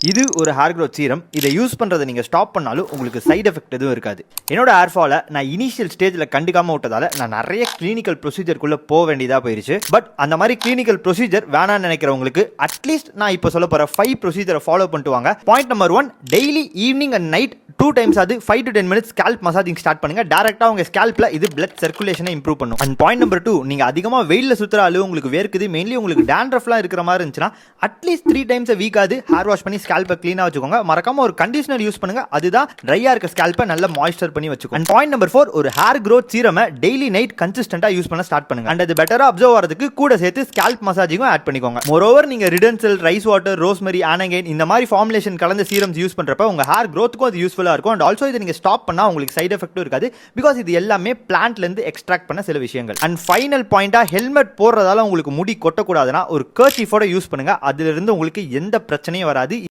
இது ஒரு hair growth serum. இதை யூஸ் பண்ணுறதை நீங்கள் ஸ்டாப் பண்ணாலும் உங்களுக்கு சைட் எஃபெக்ட் எதுவும் இருக்காது. என்னோட ஹேர் ஃபாலை நான் இனிஷியல் ஸ்டேஜில் கண்டுக்காமல் விட்டதால நான் நிறைய கிளினிக்கல் ப்ரொசீஜருக்குள்ளே போக வேண்டியதாக போயிருச்சு. பட் அந்த மாதிரி கிளினிக்கல் ப்ரொசீஜர் வேணான்னு நினைக்கிறவங்களுக்கு அட்லீஸ்ட் நான் இப்போ சொல்ல போகிற 5 ப்ரொசீஜரை ஃபாலோ பண்ணிட்டு வாங்க. Point number 1, daily evening and night 2 times அது 5 to 10 minutes scalp massaging start பண்ணுங்க. டேரக்டாக உங்கள் ஸ்கேல்பில் இது பிளட் சர்க்குலேஷனை இம்ப்ரூவ் பண்ணும். அண்ட் பாயிண்ட் நம்பர் 2, நீங்கள் அதிகமாக வெயிலில் சுற்றுற அளவு உங்களுக்கு வேர்க்குது, மெயின்லி உங்களுக்கு டேண்ட்ரஃப்லாம் இருக்கிற மாதிரி இருந்துச்சுன்னா அட்லீஸ்ட் 3 times a week ஆகுது ஹேர் வாஷ் பண்ணி ஸ்கேல்பை க்ளீனாக வச்சுக்கோங்க. மறக்காம ஒரு கண்டிஷனர் யூஸ் பண்ணுங்க, அதுதான் ட்ரையா இருக்க ஸ்கேல்பை நல்ல மாய்ஸ்சர் பண்ணி வச்சுக்கோங்க. அண்ட் பாயிண்ட் நம்பர் 4, ஒரு ஹேர் க்ரோத் சீரமை டெய்லி நைட் கன்சிஸ்டன்டா யூஸ் பண்ண ஸ்டார்ட் பண்ணுங்க. அண்ட் அது பெட்டரா அப்சர்வ் ஆகிறதுக்கு கூட சேர்த்து ஸ்கேல்ப் மசாஜிங்கும் ஆட் பண்ணிக்கோங்க. மோரோவர் நீங்க ரிடன்சல், ரைஸ் வாட்டர், ரோஸ்மெரி, ஆனகைன் இந்த மாதிரி ஃபார்முலேஷன் கலந்த சீரம்ஸ் யூஸ் பண்றப்ப உங்க ஹேர் க்ரோத்துக்கும் அது யூஸ்ஃபுல்லா இருக்கும். அண்ட் ஆல்சோ இதை நீங்க ஸ்டாப் பண்ணா உங்களுக்கு சைட் எஃபெக்டும் இருக்காது. பிகாஸ் இது எல்லாமே பிளான்ட்ல இருந்து எக்ஸ்ட்ராக்ட் பண்ண சில விஷயங்கள். அண்ட் ஃபைனல் பாயிண்டா, ஹெல்மெட் போடுறதால உங்களுக்கு முடி கொட்டக்கூடாதுன்னா ஒரு கர்ச்சீஃபோட யூஸ் பண்ணுங்க. அதுல இருந்து உங்களுக்கு எந்த பிரச்சனையும் வராது.